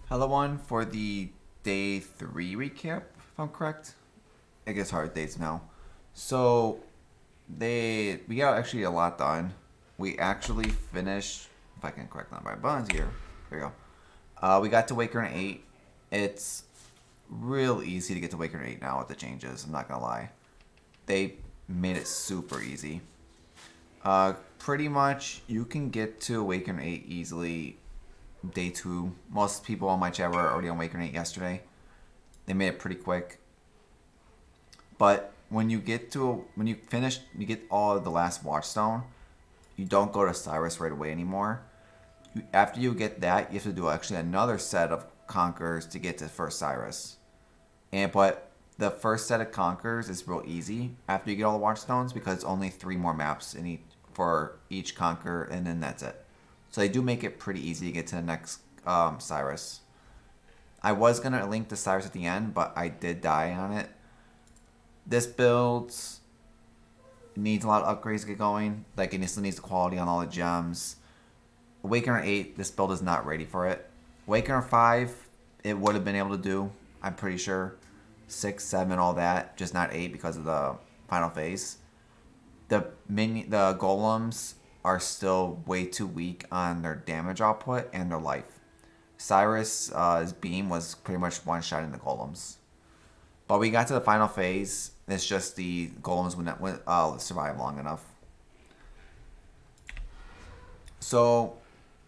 Hello, one for the day 3 recap, if I'm correct. I guess hard days now. So we got actually a lot done. We actually finished. If I can correct on my buttons here, there you go. We got to Awakener 8. It's real easy to get to Awakener 8 now with the changes. I'm not gonna lie, they made it super easy. Pretty much you can get to Awakener 8 easily day 2. Most people on my chat were already on Awakener 8 yesterday. They made it pretty quick. But when you finish, you get all of the last Watchstone, you don't go to Cyrus right away anymore. After you get that, you have to do actually another set of conquerors to get to first Cyrus. But the first set of conquerors is real easy after you get all the Watchstones because it's only 3 more maps for each conqueror, and then that's it. So they do make it pretty easy to get to the next Cyrus. I was gonna link the Cyrus at the end, but I did die on it. This build needs a lot of upgrades to get going. Like, it still needs the quality on all the gems. Awakener 8, this build is not ready for it. Awakener 5, it would have been able to do, I'm pretty sure. 6, 7, all that, just not 8 because of the final phase. The golems are still way too weak on their damage output and their life. Cyrus' beam was pretty much one-shotting the golems. But we got to the final phase. It's just the golems wouldn't survive long enough. So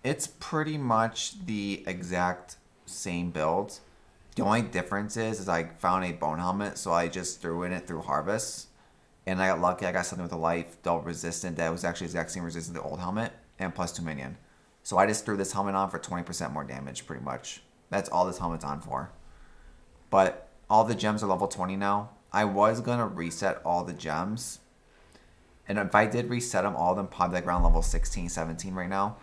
it's pretty much the exact same build. The only difference is I found a bone helmet, so I just threw in it through harvest. And I got lucky. I got something with a life double resistant that was actually the exact same resistance to the old helmet and plus 2 minion. So I just threw this helmet on for 20% more damage, pretty much. That's all this helmet's on for. But all the gems are level 20 now. I was going to reset all the gems. And if I did reset them, all of them probably like around level 16, 17 right now.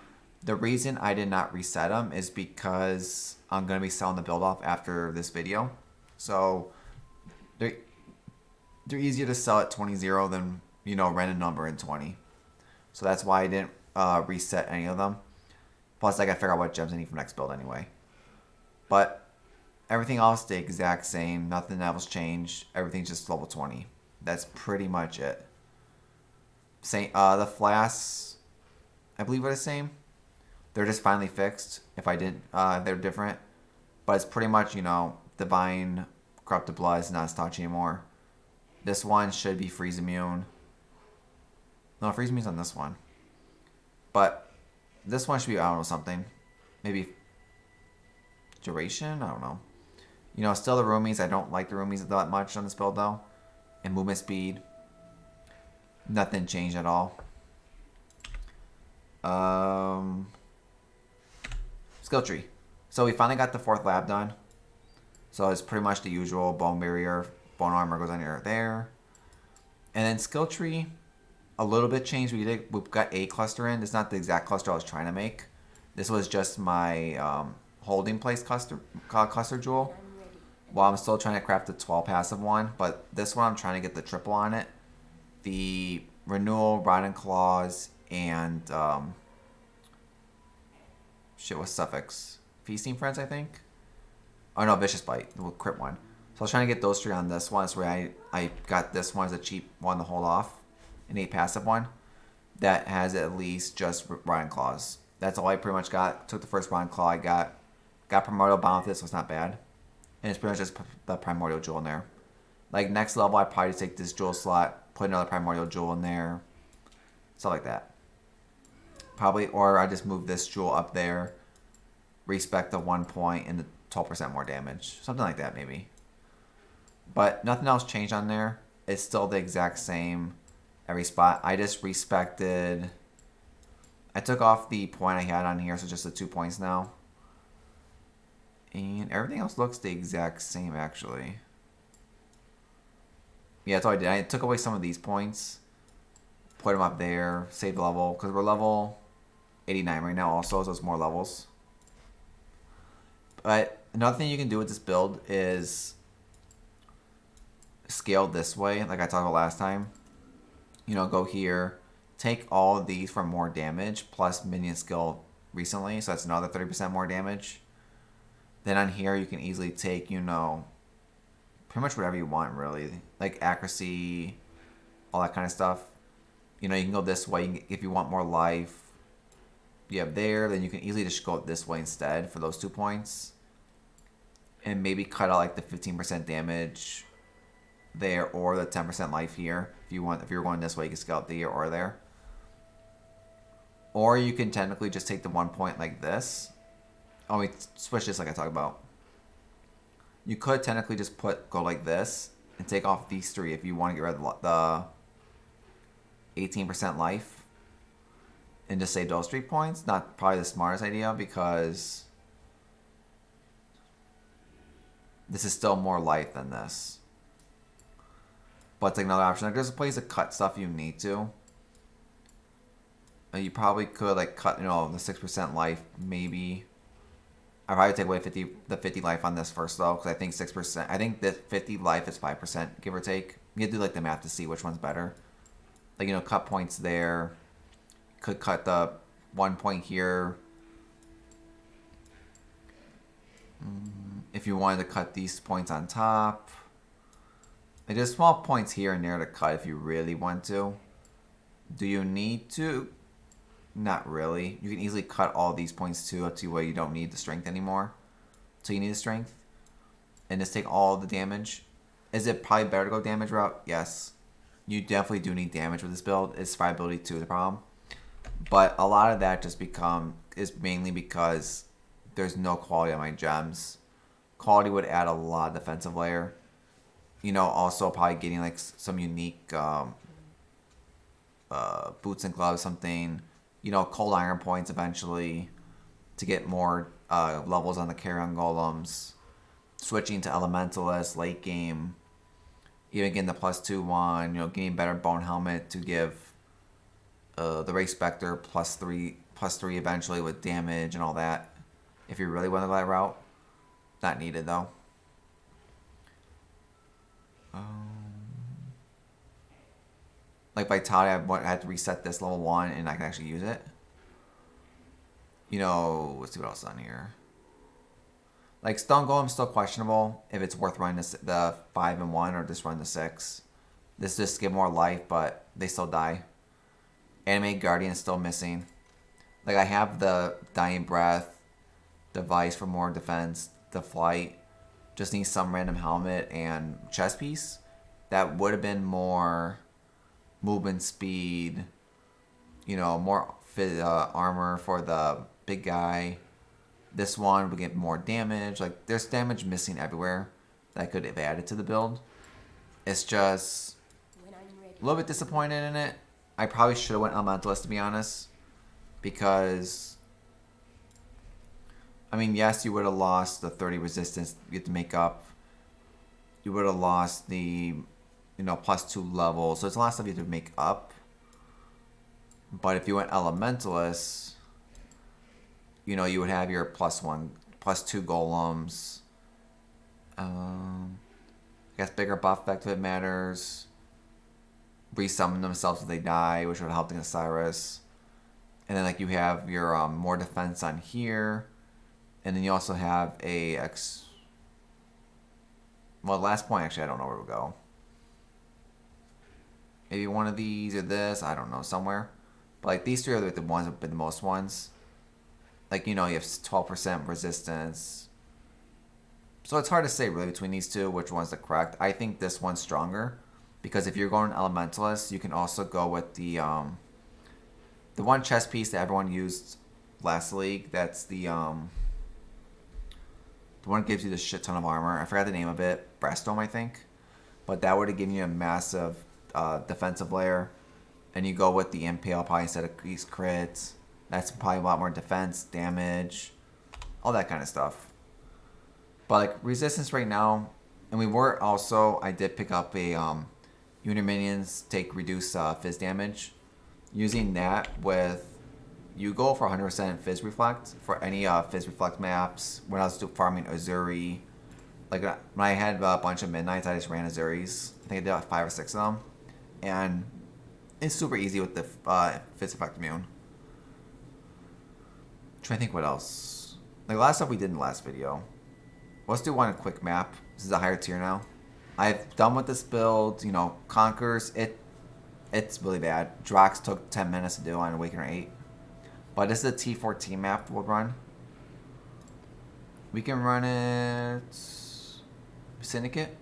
The reason I did not reset them is because I'm going to be selling the build off after this video. So they're easier to sell at 20-0 than, random number in 20. So that's why I didn't reset any of them. Plus, I got to figure out what gems I need for next build anyway. But everything else the exact same. Nothing else changed. Everything's just level 20. That's pretty much it. The flasks, I believe, are the same. They're just finally fixed. If I didn't, they're different. But it's pretty much, Divine Corrupted Blood is not as touchy anymore. This one should be freeze immune. No, freeze immune's on this one. But this one should be, I don't know, something. Maybe duration? I don't know. Still the roomies. I don't like the roomies that much on this build, though. And movement speed. Nothing changed at all. Skill tree. So we finally got the 4th lab done. So it's pretty much the usual bone barrier. Bone armor goes on here there. And then skill tree, a little bit changed. We've got a cluster in. It's not the exact cluster I was trying to make. This was just my holding place cluster jewel. While I'm still trying to craft the 12 passive one. But this one I'm trying to get the triple on it. The renewal, rod and claws, and what's suffix? Feasting friends, I think. Oh no, vicious bite, the crit one. So I was trying to get those 3 on this one. That's where I got this one as a cheap one to hold off. An 8 passive one. That has at least just Ryan Claws. That's all I pretty much got. Took the first Ryan Claw I got. Got Primordial Bound with this, so it's not bad. And it's pretty much just the Primordial Jewel in there. Like, next level, I'd probably take this jewel slot, put another Primordial Jewel in there. Stuff like that. Probably, or I just move this jewel up there. Respect the 1 point and the 12% more damage. Something like that, maybe. But nothing else changed on there. It's still the exact same every spot. I just respected... I took off the point I had on here, so just the 2 points now. And everything else looks the exact same, actually. Yeah, that's all I did. I took away some of these points. Put them up there. Save level. Because we're level 89 right now also, so it's more levels. But another thing you can do with this build is scale this way, like I talked about last time. Go here, take all of these for more damage, plus minion skill recently, so that's another 30% more damage. Then on here, you can easily take, you know, pretty much whatever you want, really. Like accuracy, all that kind of stuff. You know, you can go this way if you want more life. You have there, then you can easily just go this way instead for those 2 points. And maybe cut out like the 15% damage there or the 10% life here. If you're going this way, you can scale it there or there. Or you can technically just take the 1 point like this. Oh, we switch this like I talked about. You could technically just go like this and take off these 3 if you want to get rid of the 18% life and just save those 3 points. Not probably the smartest idea because this is still more life than this. But it's like another option. Like there's a place to cut stuff you need to. You probably could like cut, you know, the 6% life maybe. I'd probably take away the 50 life on this first though, because I think 6%. I think that 50 life is 5%, give or take. You have to do like the math to see which one's better. Like, you know, cut points there. Could cut the 1 point here. If you wanted to cut these points on top. Like there's small points here and there to cut if you really want to. Do you need to? Not really. You can easily cut all these points too, up to where you don't need the strength anymore. So you need the strength. And just take all the damage. Is it probably better to go damage route? Yes. You definitely do need damage with this build. It's survivability too, the problem. But a lot of that just is mainly because there's no quality on my gems. Quality would add a lot of defensive layer. You know, also probably getting like some unique boots and gloves, something. You know, cold iron points eventually to get more levels on the carrion golems. Switching to elementalist late game. Even getting the +2 one. You know, getting better bone helmet to give the Race Spectre +3 eventually with damage and all that. If you really want to go that route. Not needed though. Like Vitality, I had to reset this level 1 and I can actually use it. You know, let's see what else is on here. Like Stone Golem's still questionable if it's worth running the 5 and 1 or just run the 6. This just give more life, but they still die. Animate Guardian is still missing. Like I have the Dying Breath device for more defense, the flight. Just need some random helmet and chest piece. That would have been more movement speed, you know, more armor for the big guy. This one would get more damage. Like there's damage missing everywhere that I could have added to the build. It's just a little bit disappointed in it. I probably should have went Elementalist to be honest, because I mean, yes, you would have lost the 30 resistance you have to make up. You would have lost the, you know, +2 level. So it's a lot of stuff you have to make up. But if you went Elementalist, you know, you would have your +1, +2 golems. I guess bigger buff effect if it matters. Resummon themselves if they die, which would help against Cyrus. And then like you have your more defense on here. And then you also have a well, last point actually I don't know where we'll go. Maybe one of these or this, I don't know, somewhere. But like these 3 are the ones that have been the most ones. Like, you know, you have 12% resistance. So it's hard to say really between these 2 which one's the correct. I think this one's stronger. Because if you're going Elementalist, you can also go with the one chest piece that everyone used last league. That's the one that gives you the shit ton of armor. I forgot the name of it. Breastdome, I think. But that would have given you a massive defensive layer. And you go with the Impale probably instead of these crits. That's probably a lot more defense, damage, all that kind of stuff. But like resistance right now, and we were also, I did pick up a unit minions take reduce fizz damage. Using that with, you go for 100% Fizz Reflect for any Fizz Reflect maps. When I was farming Azuri, like when I had a bunch of Midnights, I just ran Azuris. I think I did like 5 or 6 of them. And it's super easy with the Fizz Effect immune. Trying to think what else. Like a lot of stuff we did in the last video. Let's do one quick map. This is a higher tier now. I've done with this build. You know, Conquers. It's really bad. Drox took 10 minutes to do on Awakener 8. But this is a T14 map we'll run. We can run it... Syndicate?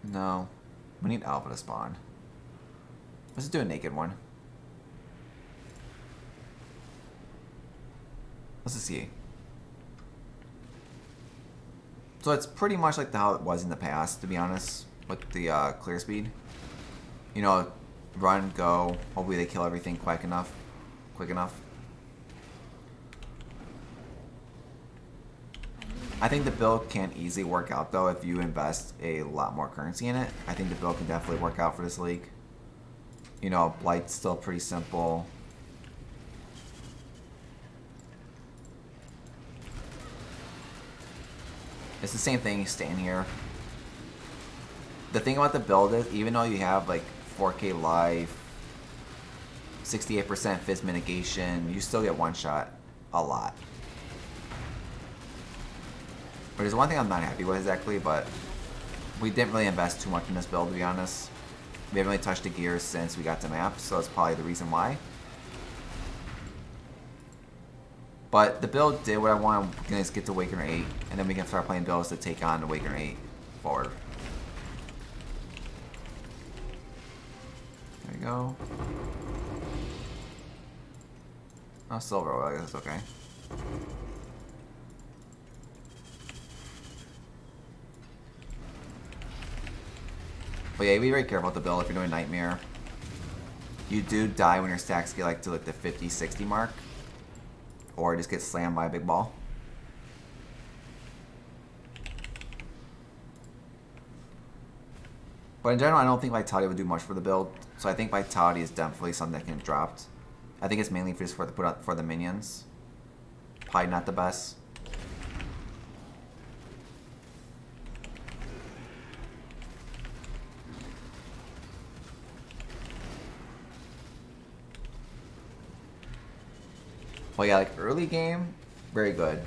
No. We need Alpha to spawn. Let's do a naked one. Let's just see. So it's pretty much like how it was in the past, to be honest, with the clear speed. You know, run, go. Hopefully they kill everything quick enough. I think the build can easily work out though if you invest a lot more currency in it. I think the build can definitely work out for this league. You know, Blight's still pretty simple. It's the same thing, you stand here. The thing about the build is, even though you have like 4K life, 68% fizz mitigation, you still get one shot a lot. But there's one thing I'm not happy with exactly, but we didn't really invest too much in this build, to be honest. We haven't really touched the gears since we got to maps, so that's probably the reason why. But the build did what I want. We can just get to Awakener 8, and then we can start playing builds to take on Awakener 8 forward. There we go. Oh, silver, I guess it's okay. But yeah, be very careful with the build if you're doing Nightmare. You do die when your stacks get like to like the 50-60 mark. Or just get slammed by a big ball. But in general, I don't think Vitality would do much for the build. So I think Vitality is definitely something that can be dropped. I think it's mainly just for the put out for the minions. Probably not the best. But yeah, like early game, very good.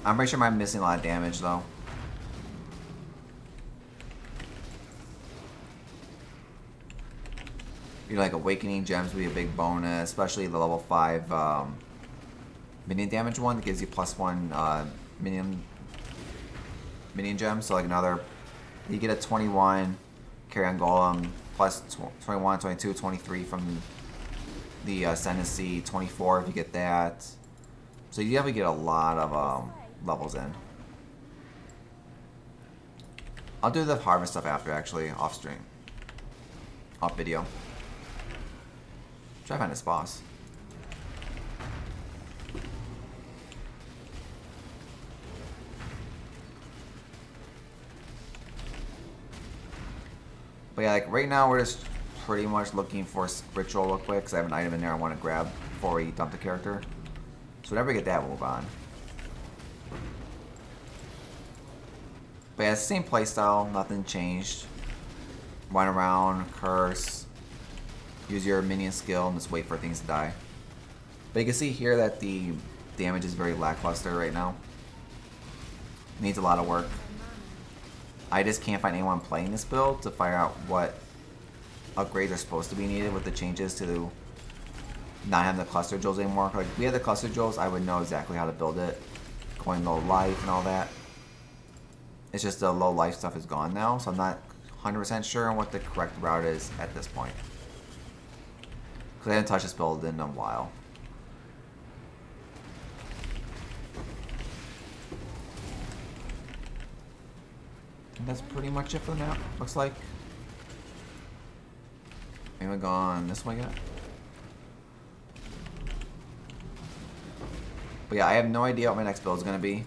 I'm pretty sure I'm missing a lot of damage though. You know, like Awakening gems would be a big bonus, especially the level 5 minion damage one that gives you +1 minion gem. So like another, you get a 21 carry on golem plus 21, 22, 23 from the Ascendancy, 24 if you get that. So you definitely get a lot of levels in. I'll do the harvest stuff after, actually, off stream. Off video. Try to find this boss. But yeah, like right now we're just pretty much looking for Ritual real quick, because I have an item in there I want to grab before we dump the character. So whenever we get that, we'll move on. But yeah, it's the same playstyle, nothing changed. Run around, curse, use your minion skill, and just wait for things to die. But you can see here that the damage is very lackluster right now. Needs a lot of work. I just can't find anyone playing this build to figure out what upgrades are supposed to be needed with the changes to not having the cluster jewels anymore. Like if we had the cluster jewels, I would know exactly how to build it, going low life and all that. It's just the low life stuff is gone now, so I'm not 100% sure on what the correct route is at this point. Because I haven't touched this build in a while. And that's pretty much it for the map, looks like. Anyone gone this way yet? But yeah, I have no idea what my next build is going to be.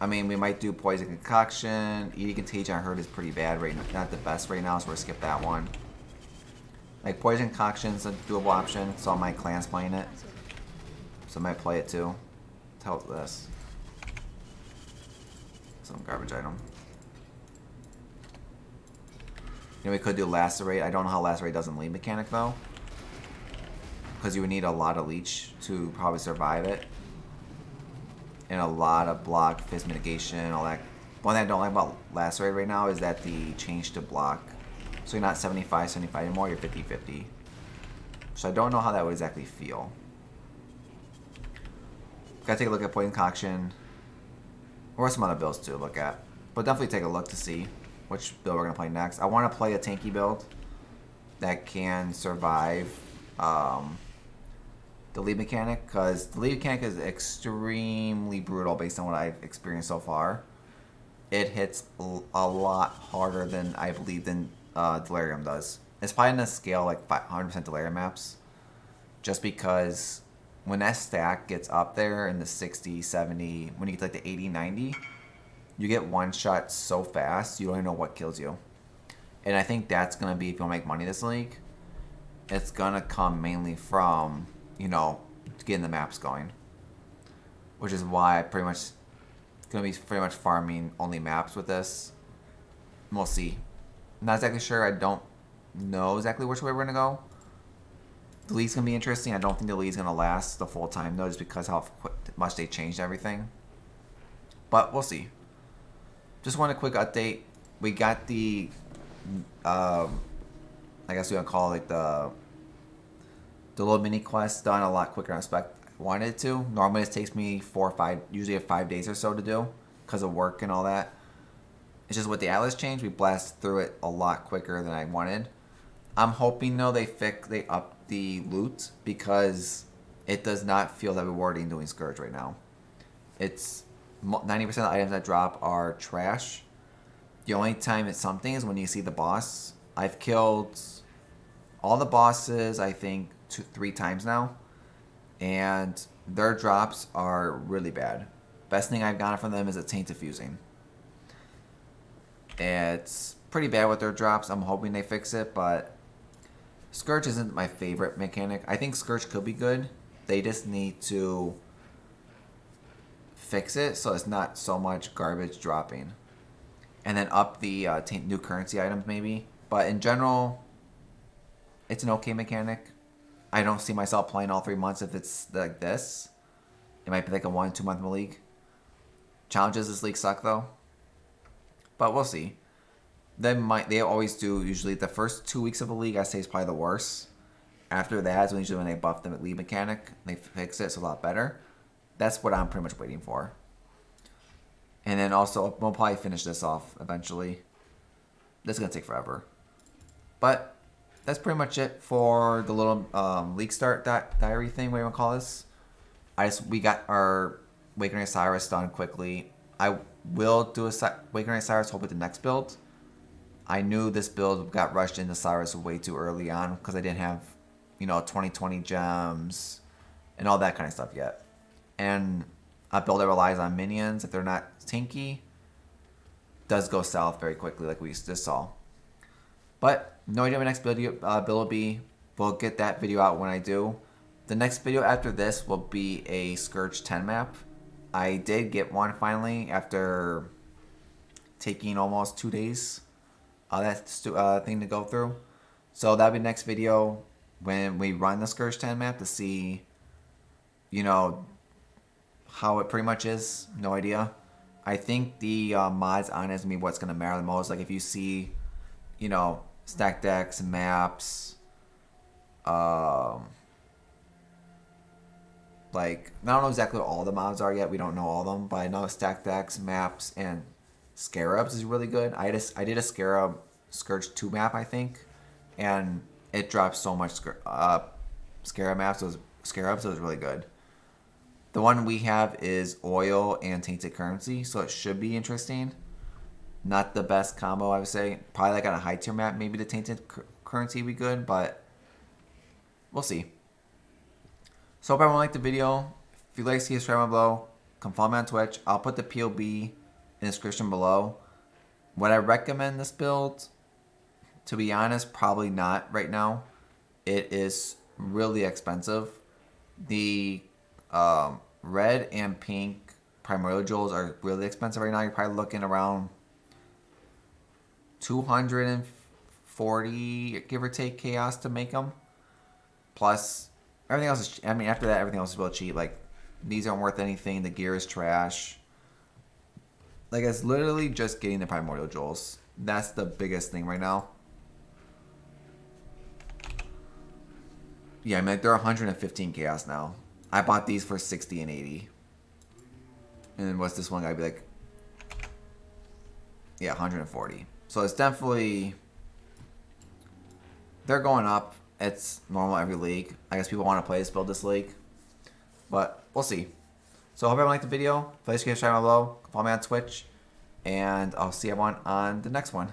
I mean, we might do Poison Concoction. Eating Contagion I heard is pretty bad right now. Not the best right now, so we'll skip that one. Like, Poison Concoction's a doable option, so my clan's playing it. So I might play it too. Tell this. Some garbage item. You know, we could do Lacerate. I don't know how Lacerate does in lead mechanic though. Because you would need a lot of leech to probably survive it. and a lot of block, fizz mitigation, all that. One thing I don't like about Lacerate right now is that the change to block. So you're not 75-75 anymore, you're 50-50. So I don't know how that would exactly feel. Gotta take a look at Poison Concoction. Or some other builds to look at. But definitely take a look to see which build we're gonna play next. I wanna play a tanky build that can survive the lead mechanic, because the lead mechanic is extremely brutal based on what I've experienced so far. It hits a lot harder than I believe than Delirium does. It's probably on a scale like 100% Delirium maps, just because when that stack gets up there in the 60, 70, when you get to like the 80, 90, you get one shot so fast you don't even know what kills you. And I think that's gonna be, if you want to make money this league, it's gonna come mainly from, you know, getting the maps going, which is why I pretty much gonna be pretty much farming only maps with this. We'll see. Not exactly sure. I don't know exactly which way we're gonna go. The league's gonna be interesting. I don't think the league's gonna last the full time though, just because how much they changed everything. But we'll see. Just want a quick update. We got the, I guess we gonna call it the little mini quest done a lot quicker than I wanted it to. Normally it takes me 4 or 5, usually 5 days or so to do because of work and all that. It's just with the Atlas change, we blasted through it a lot quicker than I wanted. I'm hoping though they up the loot, because it does not feel that rewarding doing Scourge right now. It's 90% of the items that drop are trash. The only time it's something is when you see the boss. I've killed all the bosses, I think, 3 times now, and their drops are really bad. Best thing I've gotten from them is a Tainted Fusing. It's pretty bad with their drops. I'm hoping they fix it, but Scourge isn't my favorite mechanic. I think Scourge could be good. They just need to fix it so it's not so much garbage dropping. And then up the new currency items maybe. But in general, it's an okay mechanic. I don't see myself playing all 3 months if it's like this. It might be like a 1-2 month league. Challenges this league suck though. But we'll see. They always do, usually the first 2 weeks of a league I say is probably the worst. After that is usually when they buff the league mechanic. They fix it, it's a lot better. That's what I'm pretty much waiting for. And then also, we'll probably finish this off eventually. This is going to take forever. But that's pretty much it for the little league start diary thing, what do you want to call this? We got our Awakener Cyrus done quickly. I will do a Awakener Cyrus hope with the next build. I knew this build got rushed into Cyrus way too early on because I didn't have, 2020 gems and all that kind of stuff yet. And a build that relies on minions, if they're not tanky, does go south very quickly like we just saw. But no idea what my next build will be. We'll get that video out when I do. The next video after this will be a Scourge 10 map. I did get one finally after taking almost 2 days. That thing to go through. So that'll be the next video when we run the Scourge 10 map to see, how it pretty much is. No idea. I think the mods on it is going to be what's going to matter the most. Like if you see, stack decks, maps, like, I don't know exactly what all the mods are yet. We don't know all of them, but I know stack decks, maps, and Scarabs is really good. I did a Scarab Scourge 2 map, I think, and it dropped so much Scarab maps. Scarabs, so it was really good. The one we have is Oil and Tainted Currency, so it should be interesting. Not the best combo, I would say. Probably like on a high tier map, maybe the Tainted Currency would be good, but we'll see. So hope everyone liked the video. If you'd like to see, subscribe below. Come follow me on Twitch. I'll put the POB in the description below. Would I recommend this build? To be honest, probably not right now. It is really expensive. The red and pink primordial jewels are really expensive right now. You're probably looking around 240, give or take, chaos to make them. Plus, everything else is, after that, everything else is real cheap. Like These aren't worth anything. The gear is trash. Like, it's literally just getting the primordial jewels. That's the biggest thing right now. Yeah, I mean, they're 115 chaos now. I bought these for 60 and 80. And then what's this one guy be like? Yeah, 140. So it's definitely... They're going up. It's normal every league. I guess people want to play this build this league. But we'll see. So I hope everyone liked the video. Please subscribe down below. Follow me on Twitch. And I'll see everyone on the next one.